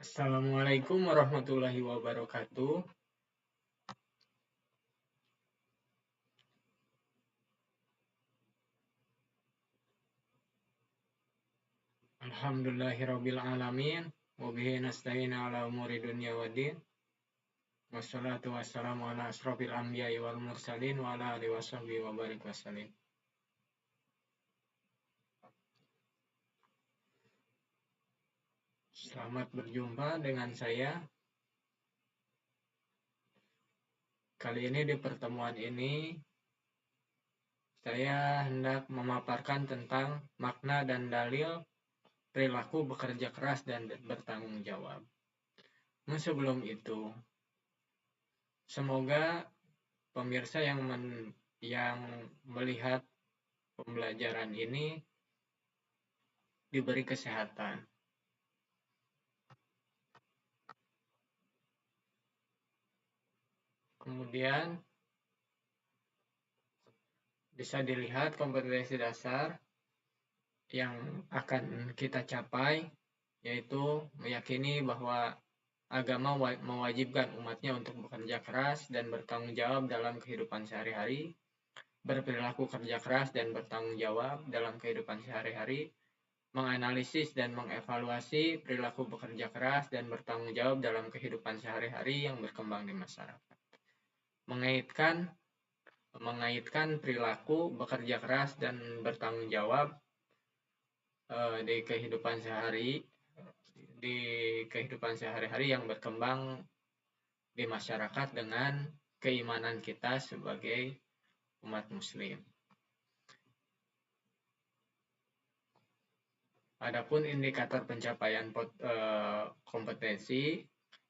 Assalamualaikum warahmatullahi wabarakatuh. Alhamdulillahirabbil alamin wa bihi nasta'in ala umuri dunya waddin. Wassalatu wassalamu ala asrofil anbiya'i wal mursalin wa ala alihi washabbihi wa barik wasallim. Selamat berjumpa dengan saya. Kali ini di pertemuan ini saya hendak memaparkan tentang makna dan dalil perilaku bekerja keras dan bertanggung jawab. Nah, sebelum itu, semoga pemirsa yang melihat pembelajaran ini diberi kesehatan. Kemudian bisa dilihat kompetensi dasar yang akan kita capai, yaitu meyakini bahwa agama mewajibkan umatnya untuk bekerja keras dan bertanggung jawab dalam kehidupan sehari-hari, berperilaku kerja keras dan bertanggung jawab dalam kehidupan sehari-hari, menganalisis dan mengevaluasi perilaku bekerja keras dan bertanggung jawab dalam kehidupan sehari-hari yang berkembang di masyarakat. Mengaitkan perilaku bekerja keras dan bertanggung jawab di kehidupan sehari-hari yang berkembang di masyarakat dengan keimanan kita sebagai umat muslim. Adapun indikator pencapaian kompetensi,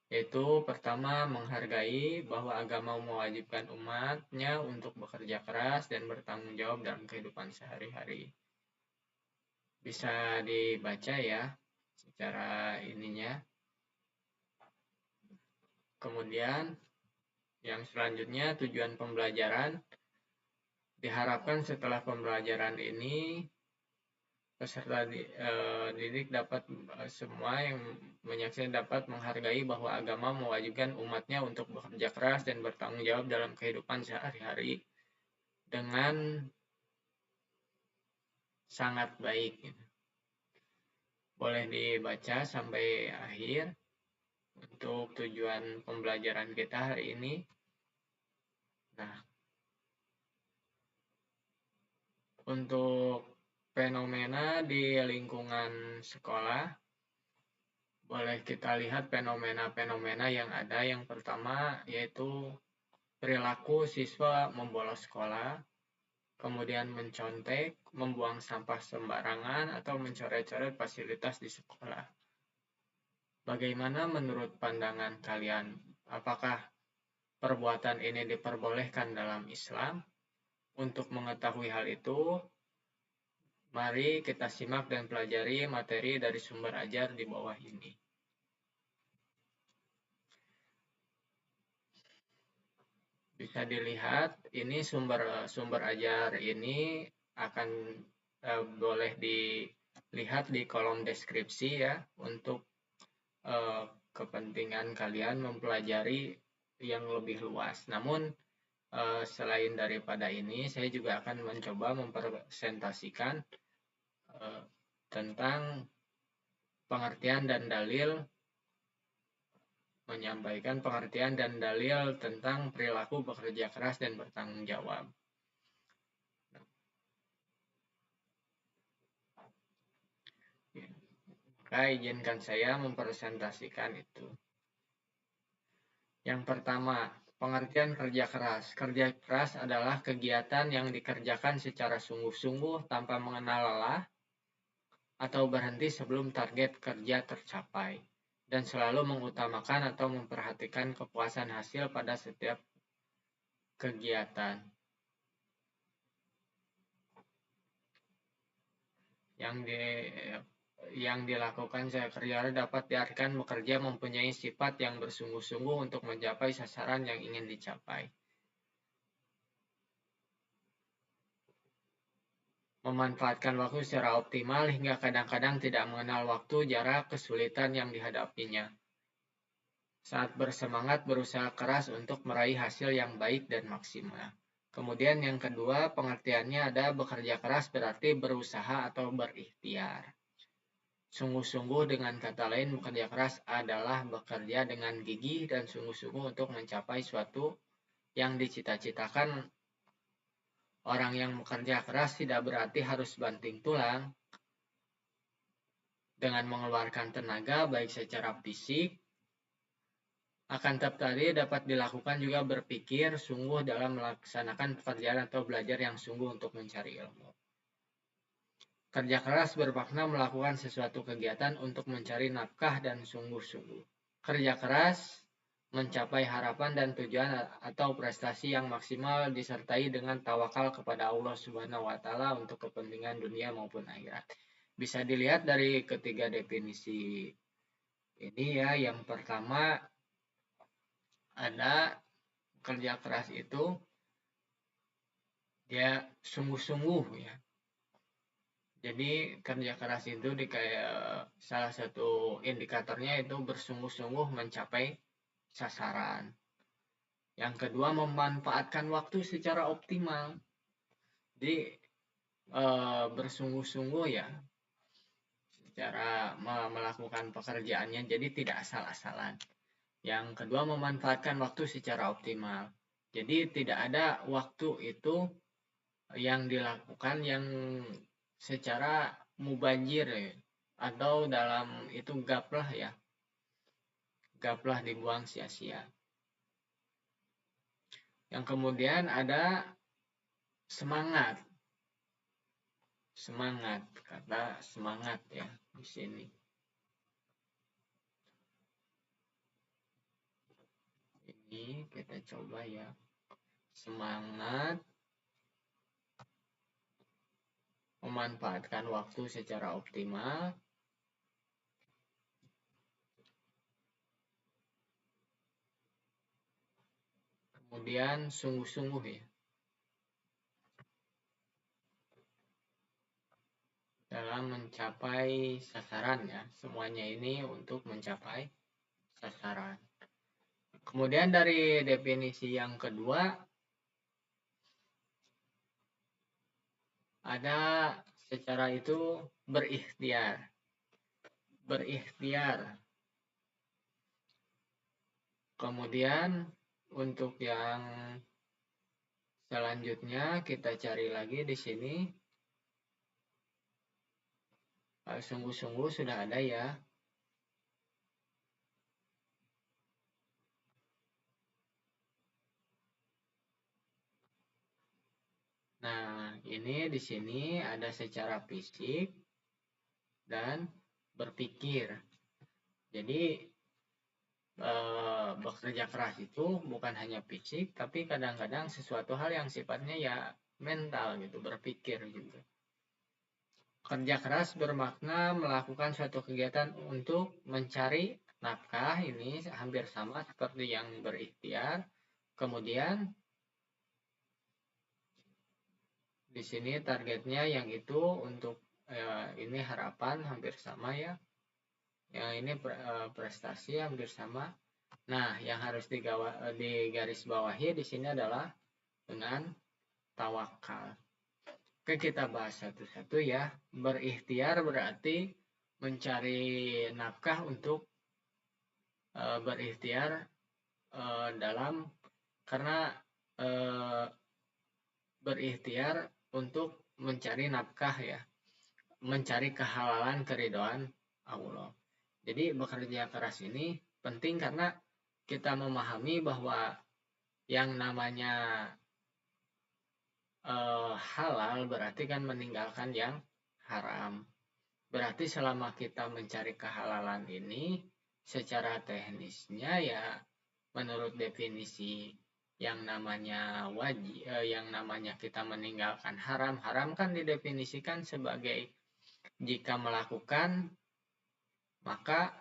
yaitu pertama, menghargai bahwa agama mewajibkan umatnya untuk bekerja keras dan bertanggung jawab dalam kehidupan sehari-hari. Bisa dibaca ya secara ininya. Kemudian yang selanjutnya, tujuan pembelajaran. Diharapkan setelah pembelajaran ini peserta didik dapat semua yang menyaksikan dapat menghargai bahwa agama mewajibkan umatnya untuk bekerja keras dan bertanggung jawab dalam kehidupan sehari-hari dengan sangat baik. Boleh dibaca sampai akhir untuk tujuan pembelajaran kita hari ini. Nah, untuk fenomena di lingkungan sekolah, boleh kita lihat fenomena-fenomena yang ada. Yang pertama yaitu perilaku siswa membolos sekolah, kemudian mencontek, membuang sampah sembarangan, atau mencoret-coret fasilitas di sekolah. Bagaimana menurut pandangan kalian? Apakah perbuatan ini diperbolehkan dalam Islam? Untuk mengetahui hal itu, mari kita simak dan pelajari materi dari sumber ajar di bawah ini. Bisa dilihat, ini sumber ajar ini akan boleh dilihat di kolom deskripsi ya, untuk kepentingan kalian mempelajari yang lebih luas. Namun selain daripada ini, saya juga akan mencoba mempresentasikan tentang pengertian dan dalil, menyampaikan pengertian dan dalil tentang perilaku bekerja keras dan bertanggung jawab. Maka izinkan saya mempresentasikan itu. Yang pertama, pengertian kerja keras. Kerja keras adalah kegiatan yang dikerjakan secara sungguh-sungguh tanpa mengenal lelah atau berhenti sebelum target kerja tercapai, dan selalu mengutamakan atau memperhatikan kepuasan hasil pada setiap kegiatan. Yang dilakukan secara kerja dapat diartikan bekerja mempunyai sifat yang bersungguh-sungguh untuk mencapai sasaran yang ingin dicapai. Memanfaatkan waktu secara optimal hingga kadang-kadang tidak mengenal waktu, jarak, kesulitan yang dihadapinya. saat bersemangat berusaha keras untuk meraih hasil yang baik dan maksimal. Kemudian yang kedua, pengertiannya ada bekerja keras berarti berusaha atau berikhtiar. Sungguh-sungguh dengan kata lain, bekerja keras adalah bekerja dengan gigih dan sungguh-sungguh untuk mencapai suatu yang dicita-citakan. Orang yang bekerja keras tidak berarti harus banting tulang dengan mengeluarkan tenaga baik secara fisik, akan tetapi dapat dilakukan juga berpikir sungguh dalam melaksanakan pekerjaan atau belajar yang sungguh untuk mencari ilmu. Kerja keras bermakna melakukan sesuatu kegiatan untuk mencari nafkah dan sungguh-sungguh. Kerja keras mencapai harapan dan tujuan atau prestasi yang maksimal disertai dengan tawakal kepada Allah Subhanahu wa taala untuk kepentingan dunia maupun akhirat. Bisa dilihat dari ketiga definisi ini ya. Yang pertama ada kerja keras itu dia sungguh-sungguh ya. Jadi kerja keras itu kayak salah satu indikatornya itu bersungguh-sungguh mencapai sasaran. Yang kedua, memanfaatkan waktu secara optimal. Jadi bersungguh-sungguh ya secara melakukan pekerjaannya, jadi tidak asal-asalan. Yang kedua, memanfaatkan waktu secara optimal. Jadi tidak ada waktu itu yang dilakukan yang secara mubazir ya, atau dalam itu gaplah ya, gaplah dibuang sia-sia. Yang kemudian ada semangat, kata semangat ya di sini. Ini kita coba ya, semangat memanfaatkan waktu secara optimal. Kemudian sungguh-sungguh ya dalam mencapai sasaran ya. Semuanya ini untuk mencapai sasaran. Kemudian dari definisi yang kedua ada secara itu berikhtiar. Kemudian untuk yang selanjutnya kita cari lagi di sini. Sungguh-sungguh sudah ada ya. Nah, ini di sini ada secara fisik dan berpikir. Jadi bekerja keras itu bukan hanya fisik, tapi kadang-kadang sesuatu hal yang sifatnya ya mental gitu, berpikir gitu. Kerja keras bermakna melakukan suatu kegiatan untuk mencari nafkah, ini hampir sama seperti yang berikhtiar. Kemudian di sini targetnya yang itu untuk ini harapan hampir sama ya. Yang ini prestasi hampir sama. Nah, yang harus digarisbawahi di sini adalah dengan tawakal. Oke, kita bahas satu-satu ya. Berikhtiar berarti mencari nafkah untuk berikhtiar dalam karena berikhtiar untuk mencari nafkah ya, mencari kehalalan keridhaan Allah. Jadi bekerja keras ini penting karena kita memahami bahwa yang namanya halal berarti kan meninggalkan yang haram. Berarti selama kita mencari kehalalan ini secara teknisnya ya menurut definisi yang namanya wajib, yang namanya kita meninggalkan haram. Haram kan didefinisikan sebagai jika melakukan maka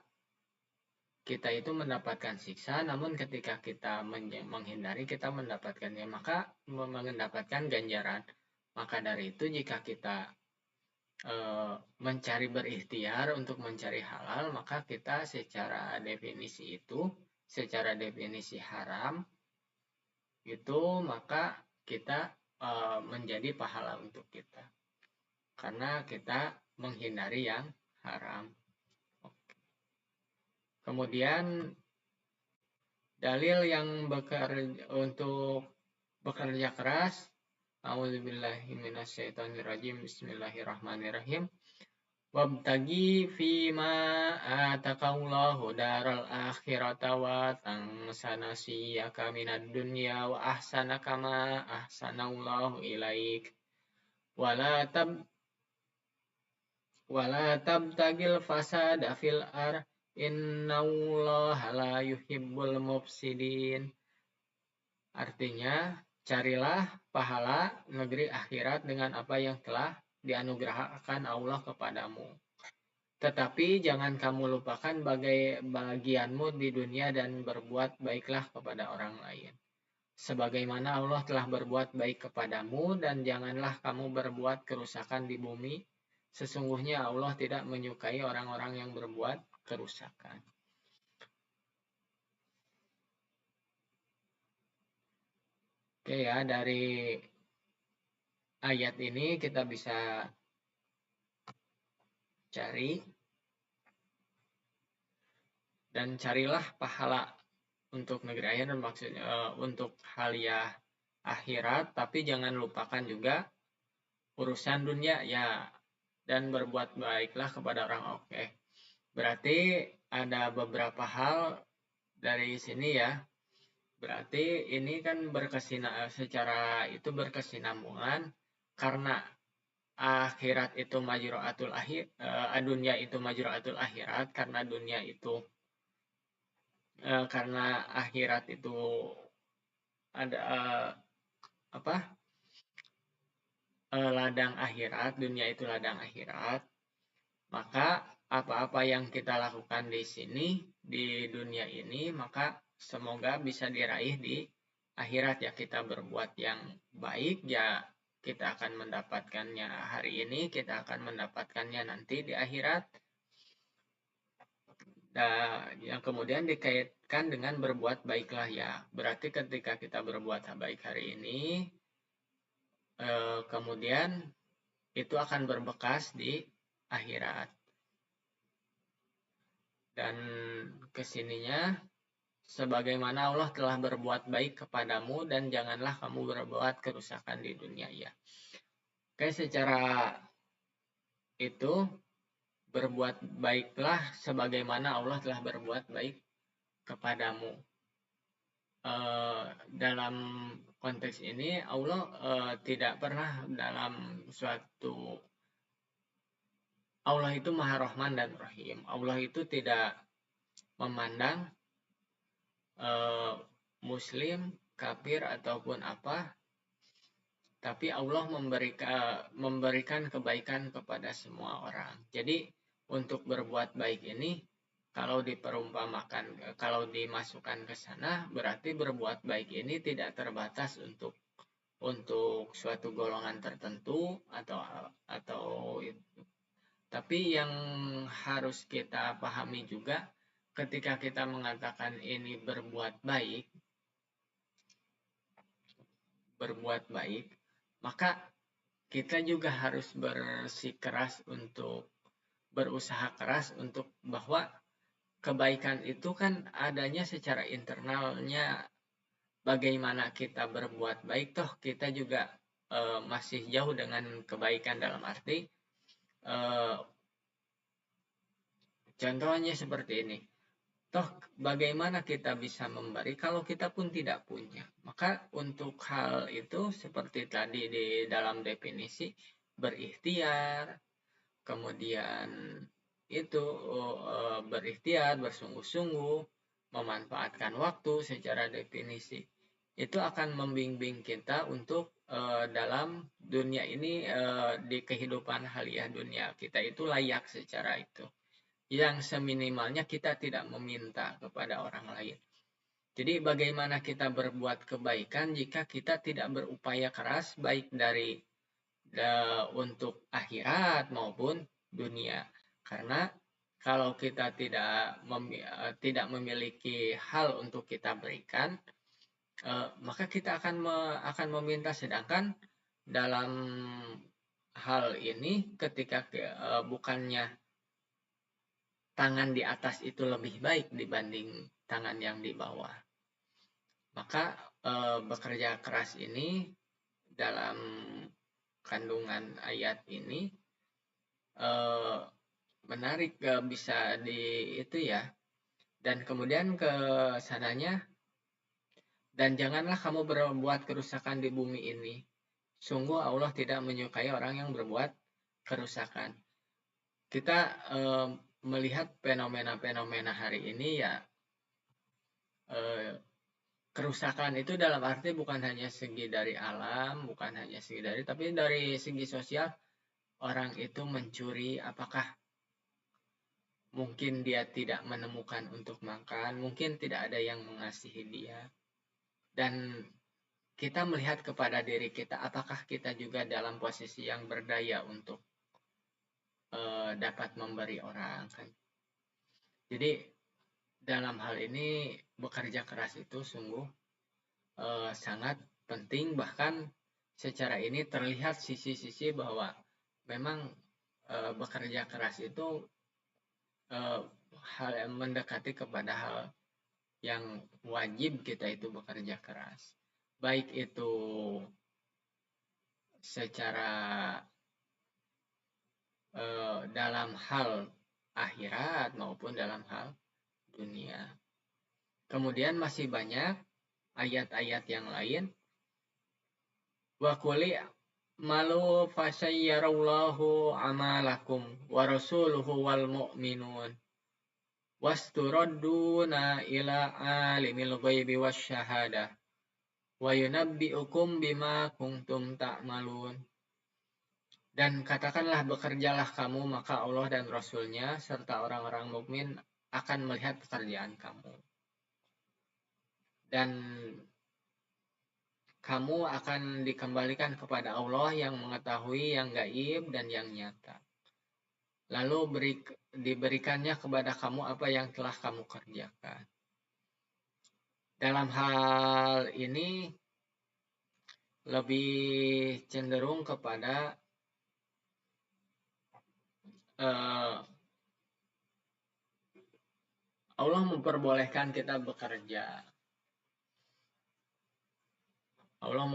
kita itu mendapatkan siksa, namun ketika kita menghindari kita mendapatkannya, maka mendapatkan ganjaran. Maka dari itu jika kita mencari berikhtiar untuk mencari halal, maka kita secara definisi itu secara definisi haram, itu maka kita menjadi pahala untuk kita. Karena kita menghindari yang haram. Kemudian dalil yang untuk bekerja keras. A'udzubillahi minasyaitonirrajim. Bismillahirrahmanirrahim. Wabtagi fima atakallahu daral akhirata wa tansana siyaka minad dunya wa ahsana kama ahsanallahu ilaik. Wala tabtagil fasada fil ar innallaha la yuhibbul mufsidin. Artinya, carilah pahala negeri akhirat dengan apa yang telah dianugerahkan Allah kepadamu. Tetapi jangan kamu lupakan bagianmu di dunia dan berbuat baiklah kepada orang lain. Sebagaimana Allah telah berbuat baik kepadamu, dan janganlah kamu berbuat kerusakan di bumi. Sesungguhnya Allah tidak menyukai orang-orang yang berbuat kerusakan. Oke ya, dari ayat ini kita bisa cari dan carilah pahala untuk negeri akhirat, maksudnya untuk haliah akhirat, tapi jangan lupakan juga urusan dunia ya, dan berbuat baiklah kepada orang. Oke. Berarti ada beberapa hal dari sini ya. Berarti ini kan secara itu berkesinambungan karena akhirat itu majru'atul akhir, dunia itu majru'atul akhirat, karena dunia itu karena akhirat itu ada ladang akhirat, dunia itu ladang akhirat, maka apa-apa yang kita lakukan di sini di dunia ini maka semoga bisa diraih di akhirat ya. Kita berbuat yang baik ya, kita akan mendapatkannya hari ini, kita akan mendapatkannya nanti di akhirat. Dan yang kemudian dikaitkan dengan berbuat baiklah ya. Berarti ketika kita berbuat baik hari ini, kemudian itu akan berbekas di akhirat. Dan kesininya, sebagaimana Allah telah berbuat baik kepadamu dan janganlah kamu berbuat kerusakan di dunia ya. Oke, secara itu berbuat baiklah sebagaimana Allah telah berbuat baik kepadamu. Dalam konteks ini Allah tidak pernah dalam suatu, Allah itu Maha Rahman dan Rahim. Allah itu tidak memandang Muslim, kafir ataupun apa, tapi Allah memberikan kebaikan kepada semua orang. Jadi untuk berbuat baik ini, kalau diperumpamakan, kalau dimasukkan ke sana, berarti berbuat baik ini tidak terbatas untuk suatu golongan tertentu atau itu. Tapi yang harus kita pahami juga, ketika kita mengatakan ini berbuat baik, maka kita juga harus berusaha keras untuk bahwa kebaikan itu kan adanya secara internalnya. Bagaimana kita berbuat baik, toh kita juga masih jauh dengan kebaikan, dalam arti contohnya seperti ini. Toh bagaimana kita bisa memberi kalau kita pun tidak punya? Maka untuk hal itu seperti tadi di dalam definisi, berikhtiar, kemudian itu berikhtiar, bersungguh-sungguh, memanfaatkan waktu secara definisi. Itu akan membimbing kita untuk dalam dunia ini, di kehidupan haliah dunia kita itu layak secara itu. Yang seminimalnya kita tidak meminta kepada orang lain. Jadi bagaimana kita berbuat kebaikan jika kita tidak berupaya keras baik dari untuk akhirat maupun dunia. Karena kalau kita tidak memiliki hal untuk kita berikan, maka kita akan meminta. Sedangkan dalam hal ini ketika bukannya tangan di atas itu lebih baik dibanding tangan yang di bawah, maka bekerja keras ini dalam kandungan ayat ini menarik, bisa di itu ya. Dan kemudian ke sananya, dan janganlah kamu berbuat kerusakan di bumi ini. Sungguh Allah tidak menyukai orang yang berbuat kerusakan. Kita melihat fenomena-fenomena hari ini ya, kerusakan itu dalam arti bukan hanya segi dari alam, bukan hanya segi dari, tapi dari segi sosial. Orang itu mencuri, apakah mungkin dia tidak menemukan untuk makan, mungkin tidak ada yang mengasihi dia. Dan kita melihat kepada diri kita, apakah kita juga dalam posisi yang berdaya untuk dapat memberi orang kan. Jadi dalam hal ini bekerja keras itu sungguh sangat penting, bahkan secara ini terlihat sisi-sisi bahwa memang bekerja keras itu hal yang mendekati kepada hal yang wajib kita itu bekerja keras, baik itu secara dalam hal akhirat maupun dalam hal dunia. Kemudian masih banyak ayat-ayat yang lain. Wa quli malu fasayyarallahu amalakum wa rasuluhu wal mu'minun wasturaduna ila alimil ghaibi wasyahadah wa yunabbi'ukum bima kuntum ta'malun. Dan katakanlah, bekerjalah kamu, maka Allah dan Rasulnya serta orang-orang mukmin akan melihat pekerjaan kamu. Dan kamu akan dikembalikan kepada Allah yang mengetahui yang gaib dan yang nyata. Lalu diberikannya kepada kamu apa yang telah kamu kerjakan. Dalam hal ini lebih cenderung kepada Allah memperbolehkan kita bekerja. Allah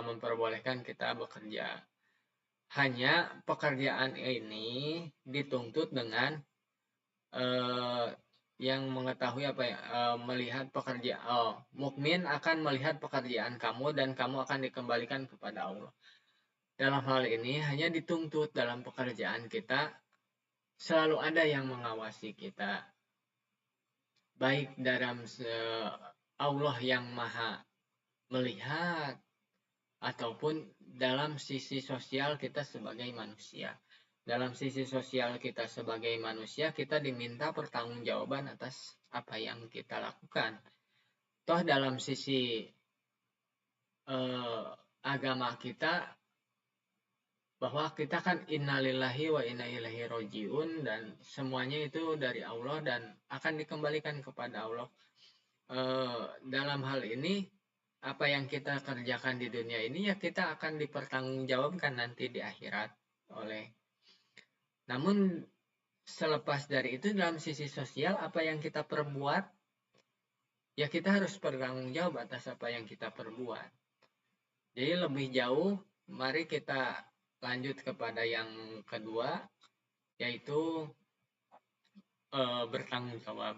memperbolehkan kita bekerja. Hanya pekerjaan ini dituntut dengan yang mengetahui apa ya, melihat pekerjaan. Mukmin akan melihat pekerjaan kamu dan kamu akan dikembalikan kepada Allah. Dalam hal ini hanya dituntut dalam pekerjaan kita selalu ada yang mengawasi kita, baik dalam Allah yang maha melihat ataupun dalam sisi sosial kita sebagai manusia. Dalam sisi sosial kita sebagai manusia, kita diminta pertanggungjawaban atas apa yang kita lakukan. Toh dalam sisi agama kita, bahwa kita kan innalillahi wa inna ilaihi rojiun, dan semuanya itu dari Allah dan akan dikembalikan kepada Allah. Dalam hal ini, apa yang kita kerjakan di dunia ini ya kita akan dipertanggungjawabkan nanti di akhirat oleh. Namun selepas dari itu, dalam sisi sosial, apa yang kita perbuat ya kita harus bertanggung jawab atas apa yang kita perbuat. Jadi lebih jauh, mari kita lanjut kepada yang kedua, yaitu bertanggung jawab.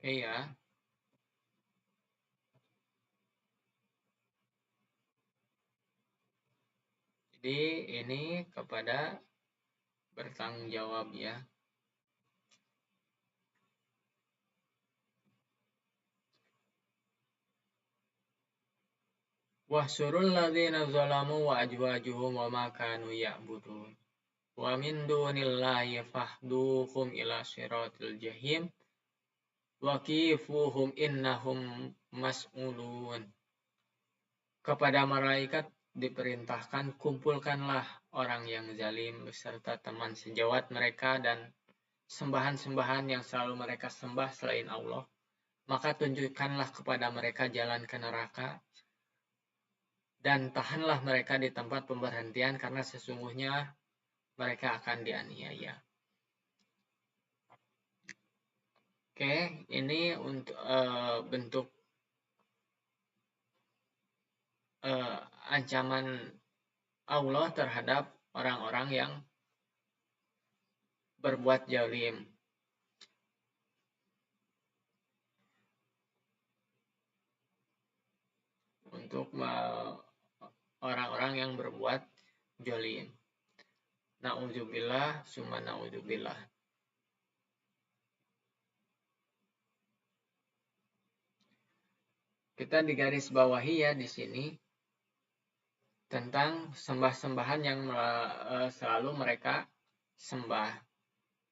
Iya. Jadi ini kepada bertanggung jawab ya. Wahsurul ladzina zalamu wa ajwajuhum wa ma kanu ya'budun. wa min dunillahi fahduhum ila siratil jahim waqifuhum innahum mas'ulun. Kepada malaikat diperintahkan, kumpulkanlah orang yang zalim beserta teman sejawat mereka dan sembahan-sembahan yang selalu mereka sembah selain Allah. Maka tunjukkanlah kepada mereka jalan ke neraka dan tahanlah mereka di tempat pemberhentian karena sesungguhnya mereka akan dianiaya. Oke, ini untuk bentuk ancaman Allah terhadap orang-orang yang berbuat zalim. Untuk orang-orang yang berbuat zalim. Na'udzubillah, summa na'udzubillah. Kita digaris bawahi ya di sini tentang sembah-sembahan yang selalu mereka sembah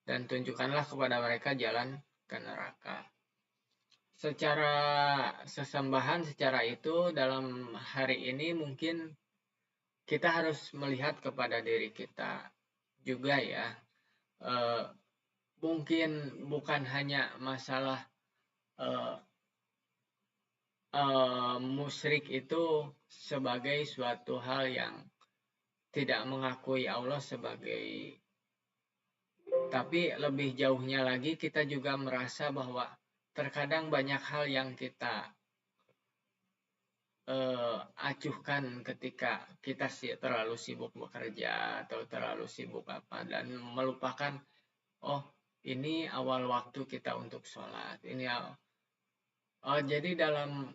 dan tunjukkanlah kepada mereka jalan ke neraka. Secara sesembahan secara itu dalam hari ini mungkin kita harus melihat kepada diri kita juga ya. Mungkin bukan hanya masalah musyrik itu sebagai suatu hal yang tidak mengakui Allah sebagai, tapi lebih jauhnya lagi kita juga merasa bahwa terkadang banyak hal yang kita acuhkan ketika kita terlalu sibuk bekerja atau terlalu sibuk apa dan melupakan, oh ini awal waktu kita untuk sholat, ini jadi dalam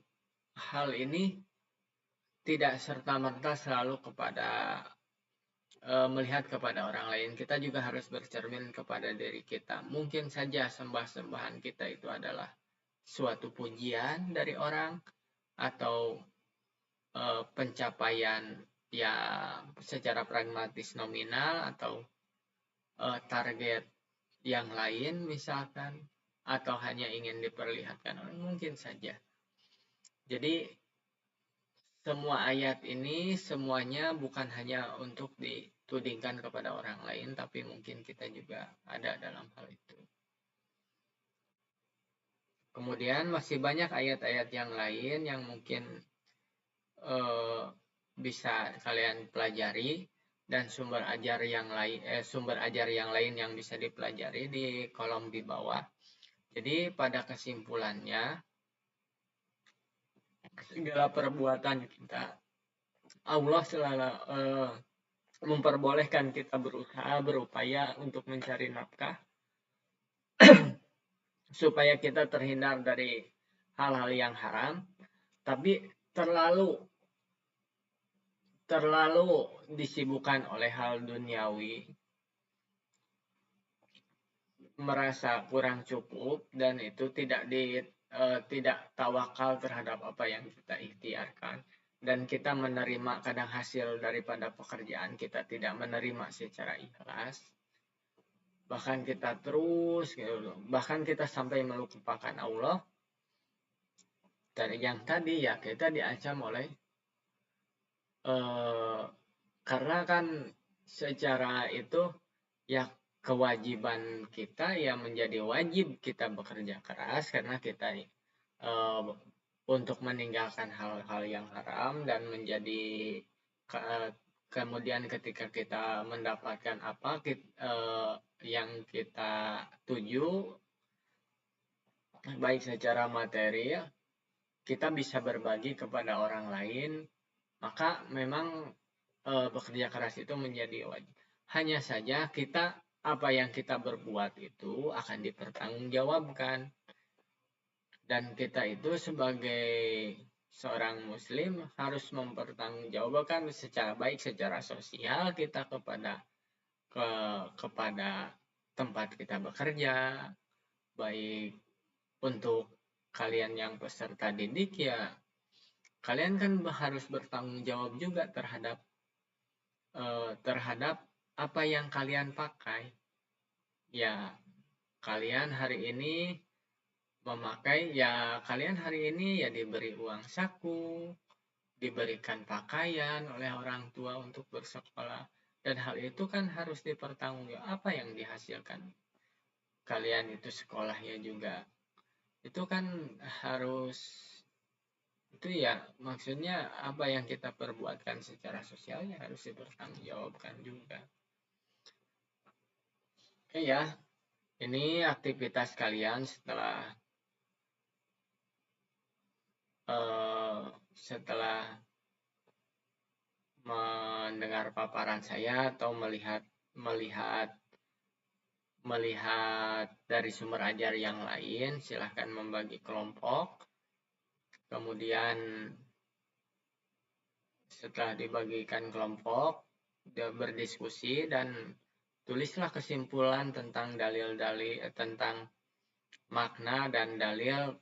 hal ini tidak serta-merta selalu kepada melihat kepada orang lain. Kita juga harus bercermin kepada diri kita. Mungkin saja sembah-sembahan kita itu adalah suatu pujian dari orang atau pencapaian ya secara pragmatis nominal atau target yang lain misalkan, atau hanya ingin diperlihatkan orang, mungkin saja. Jadi semua ayat ini semuanya bukan hanya untuk ditudingkan kepada orang lain, tapi mungkin kita juga ada dalam hal itu. Kemudian masih banyak ayat-ayat yang lain yang mungkin bisa kalian pelajari dan sumber ajar yang lain yang bisa dipelajari di kolom di bawah. Jadi pada kesimpulannya, segala perbuatan kita Allah selalu memperbolehkan kita berusaha, berupaya untuk mencari nafkah supaya kita terhindar dari hal-hal yang haram, tapi terlalu disibukkan oleh hal duniawi, merasa kurang cukup, dan itu tidak tawakal terhadap apa yang kita ikhtiarkan, dan kita menerima kadang hasil daripada pekerjaan kita tidak menerima secara ikhlas, bahkan kita bahkan kita sampai melupakan Allah. Dan yang tadi ya kita diancam oleh karena kan secara itu ya kewajiban kita ya menjadi wajib kita bekerja keras karena kita untuk meninggalkan hal-hal yang haram dan menjadi kemudian ketika kita mendapatkan apa yang kita tuju baik secara materi, kita bisa berbagi kepada orang lain, maka memang bekerja keras itu menjadi wajib. Hanya saja apa yang kita berbuat itu akan dipertanggungjawabkan, dan kita itu sebagai seorang muslim harus mempertanggungjawabkan secara baik secara sosial kita kepada tempat kita bekerja, baik untuk kalian yang peserta didik ya kalian kan harus bertanggung jawab juga terhadap apa yang kalian pakai? Ya, kalian hari ini memakai, ya kalian hari ini ya diberi uang saku, diberikan pakaian oleh orang tua untuk bersekolah. Dan hal itu kan harus dipertanggungjawabkan, apa yang dihasilkan. Kalian itu sekolah ya juga. Itu kan harus, itu ya maksudnya apa yang kita perbuatkan secara sosialnya harus dipertanggungjawabkan juga. Oke ya, ini aktivitas kalian setelah mendengar paparan saya atau melihat melihat melihat dari sumber ajar yang lain, silahkan membagi kelompok. Kemudian setelah dibagikan kelompok, berdiskusi dan tulislah kesimpulan tentang dalil-dalil tentang makna dan dalil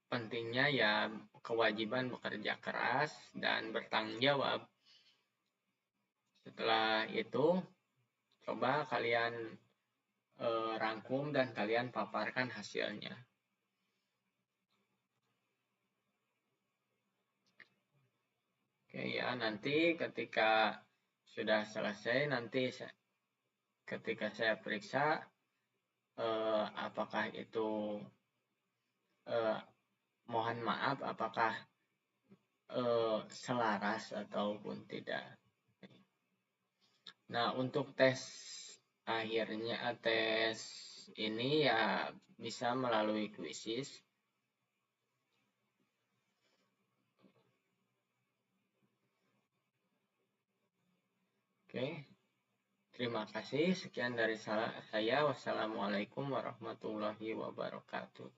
pentingnya ya kewajiban bekerja keras dan bertanggung jawab. Setelah itu, coba kalian rangkum dan kalian paparkan hasilnya. Oke ya, nanti ketika sudah selesai, nanti ketika saya periksa apakah itu mohon maaf apakah selaras ataupun tidak. Nah, untuk tes akhirnya tes ini ya bisa melalui kuisis. Oke. Terima kasih. Sekian dari saya. Wassalamualaikum warahmatullahi wabarakatuh.